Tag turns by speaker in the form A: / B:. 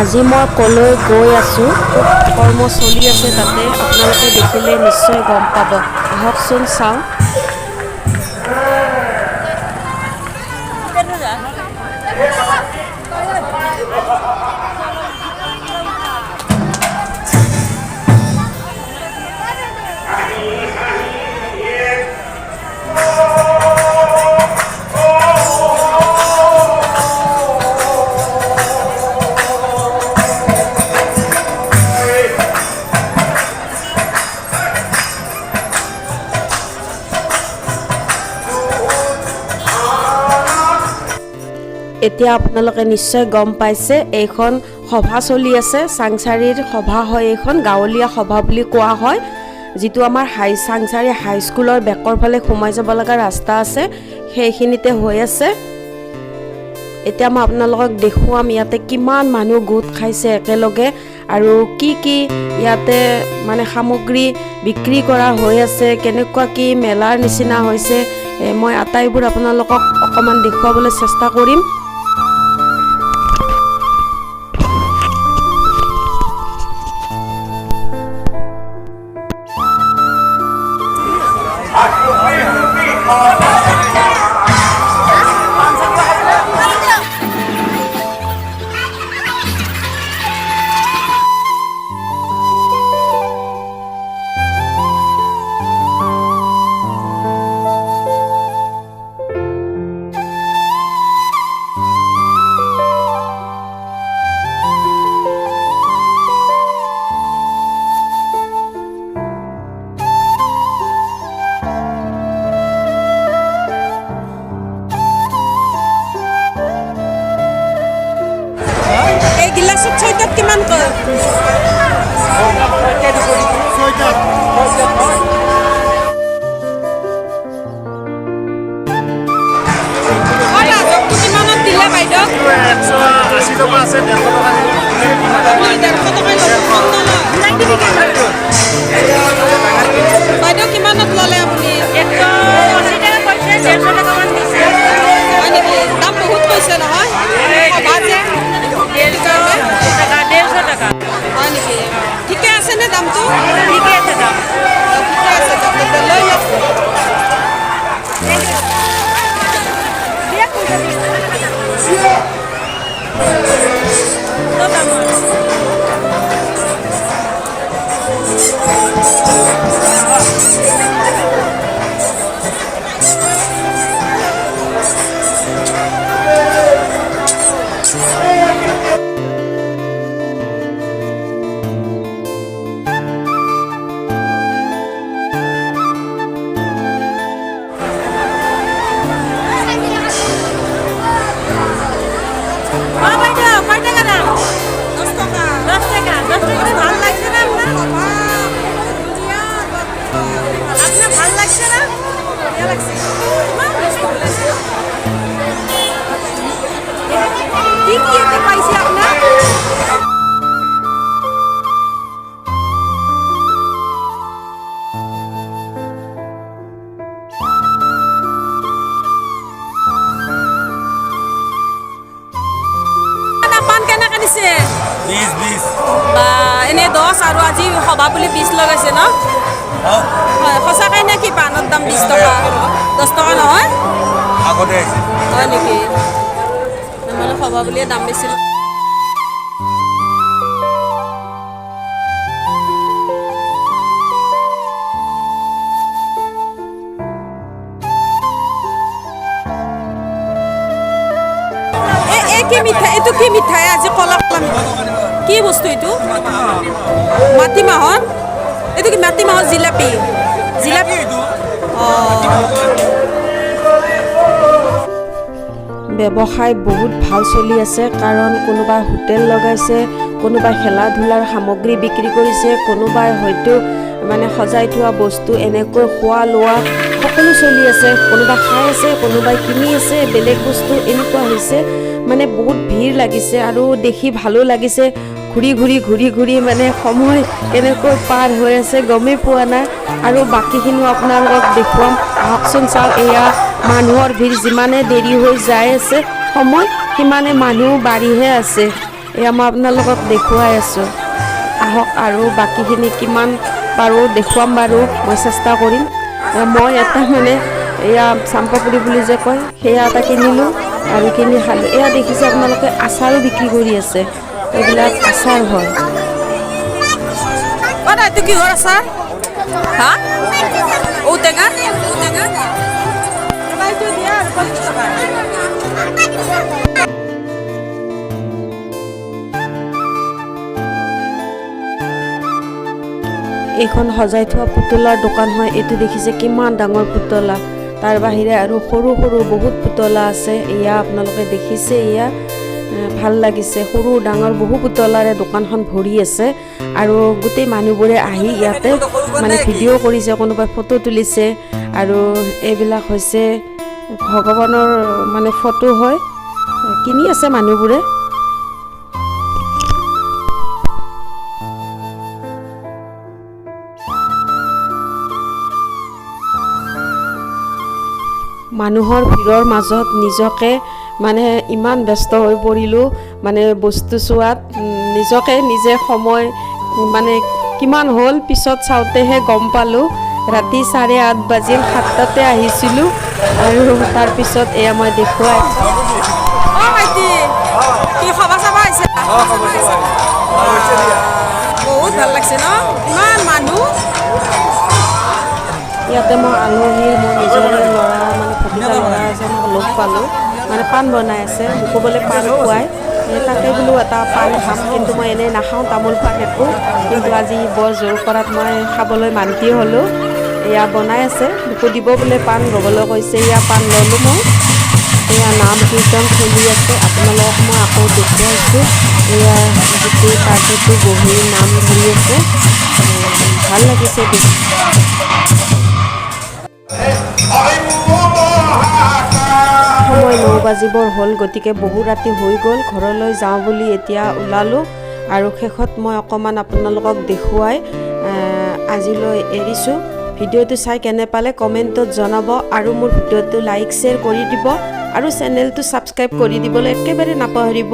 A: আজি মই কলৈ গৈ আছোঁ, কৰ্ম চলি আছে তাতে আপোনালোকে দেখিলে নিশ্চয় গম পাব। আহকচোন চাওঁ। এতিয়া আপোনালোকে নিশ্চয় গম পাইছে এইখন সভা চলি আছে। চাংচাৰীৰ সভা হয়, এইখন গাঁৱলীয়া সভা বুলি কোৱা হয়। যিটো আমাৰ চাংচাৰী হাইস্কুলৰ বেকৰ ফালে সোমাই যাব লগা ৰাস্তা আছে, সেইখিনিতে হৈ আছে। এতিয়া মই আপোনালোকক দেখুৱাম ইয়াতে কিমান মানুহ গোট খাইছে একেলগে আৰু কি কি ইয়াতে মানে সামগ্ৰী বিক্ৰী কৰা হৈ আছে, কেনেকুৱা কি মেলাৰ নিচিনা হৈছে, মই আটাইবোৰ আপোনালোকক অকণমান দেখুৱাবলৈ চেষ্টা কৰিম। কিমান কয়? কিমানত দিলে বাইদেউ? 180 টকা আছে, 150 টকা। বাইদেউ কিমানত ল'লে আপুনি? 180 টকা কৈছে, 150 টকামান দিছে। হয় নেকি? দাম বহুত কৈছে নহয়। হয় নেকি? ঠিকে আছে নে দামটো? ঠিকে আছে দাম। ঠিকে আছে দাম, লৈ লওক। এনে 10 আৰু আজি সভা বুলি 20 লগাইছে ন? হয়, সঁচাকৈ নে কি? পাণৰ দাম 20 টকা, 10 টকা নহয়? আগতে হয় নেকি? মানে সভা বুলিয়ে দাম বেছি। কি মিঠাই? এইটো কি মিঠাই? আজি কলা কলা কি বস্তু এইটো? মাটিমাহৰ? এইটো কি মাটিমাহৰ জিলাপি? জিলাপি ব্যৱসায় বহুত ভাল চলি আছে, কাৰণ কোনোবাই হোটেল লগাইছে, কোনোবাই খেলা ধূলাৰ সামগ্ৰী বিক্ৰী কৰিছে, কোনোবাই হয়তো মানে সজাই থোৱা বস্তু এনেকৈ খোৱা লোৱা সকলো চলি আছে। কোনোবাই খাই আছে, কোনোবাই কিনি আছে বেলেগ বস্তু, এনেকুৱা হৈছে। মানে বহুত ভিৰ লাগিছে আৰু দেখি ভালো লাগিছে। ঘূৰি ঘূৰি মানে সময় কেনেকৈ পাৰ হৈ আছে গমেই পোৱা নাই। আৰু বাকীখিনিও আপোনালোকক দেখুৱাম, আহকচোন চাওক। এয়া মানুহৰ ভিৰ যিমানে দেৰি হৈ যাই আছে সময় সিমানে মানুহ বাঢ়িহে আছে। এয়া মই আপোনালোকক দেখুৱাই আছোঁ। আহক আৰু বাকীখিনি কিমান পাৰোঁ দেখুৱাম বাৰু, মই চেষ্টা কৰিম। মই এটা মানে এয়া চাম্পাপুৰি বুলি যে কয় সেয়া এটা কিনিলোঁ আৰু কিনি খালোঁ। এয়া দেখিছে আপোনালোকে আচাৰো বিক্ৰী কৰি আছে, এইবিলাক আচাৰ হয়।
B: এইটো কিহৰ আচাৰ? হা? ঔটেঙা?
A: এইখন সজাই থোৱা পুতলাৰ দোকান হয়। এইটো দেখিছে কিমান ডাঙৰ পুতলা, তাৰ বাহিৰে আৰু সৰু সৰু বহুত পুতলা আছে। এয়া আপোনালোকে দেখিছে, এয়া ভাল লাগিছে। সৰু ডাঙৰ বহু পুতলাৰে দোকানখন ভৰি আছে আৰু গোটেই মানুহবোৰে আহি ইয়াতে মানে ভিডিঅ' কৰিছে, কোনোবাই ফটো তুলিছে আৰু এইবিলাক হৈছে ভগৱানৰ মানে ফটো হয়, কিনি আছে মানুহবোৰে। মানুহৰ ভিৰৰ মাজত নিজকে মানে ইমান ব্যস্ত হৈ পৰিলোঁ, মানে বস্তু চোৱাত নিজকে নিজে সময় মানে কিমান হ'ল পিছত চাওঁতেহে গম পালোঁ। ৰাতি 8:30 বাজিল, 7টাতে আহিছিলোঁ আৰু তাৰপিছত এয়া মই দেখুৱাই।
B: কি খবৰ চাব আহিছে? বহুত ভাল লাগছে ন, ইমান মানুহ।
A: ইয়াতে মই আলহীৰ মোৰ নিজৰে ল'ৰা মানে ভতিজা ল'ৰা এজনক লগ পালোঁ, মানে পাণ বনাই আছে, মোকো বোলে পাণ খুৱাই। তাকে বোলো এটা পাণ খাম, কিন্তু মই এনেই নাখাওঁ তামোল পাণ একো, কিন্তু আজি বৰ জোৰ কৰাত মই খাবলৈ মান্তি হ'লোঁ। এয়া বনাই আছে, মোকো দিব বোলে পাণ, ল'বলৈ কৈছে। এয়া পাণ ল'লোঁ মই। এয়া নাম কীৰ্তন চলি আছে, আপোনালোকক মই আকৌ দেখুৱাইছোঁ। এয়া গোটেই পাৰ্টিটো বহি নাম ধৰি আছে, ভাল লাগিছে দেখি। সময় 9 বাজিবৰ হ'ল, গতিকে বহু ৰাতি হৈ গ'ল। ঘৰলৈ যাওঁ বুলি এতিয়া ওলালোঁ আৰু শেষত মই অকণমান আপোনালোকক দেখুৱাই আজিলৈ এৰিছোঁ। ভিডিঅ'টো চাই কেনে পালে কমেণ্টত জনাব আৰু মোৰ ভিডিঅ'টো লাইক শ্বেয়াৰ কৰি দিব আৰু চেনেলটো ছাবস্ক্ৰাইব কৰি দিবলৈ একেবাৰে নাপাহৰিব।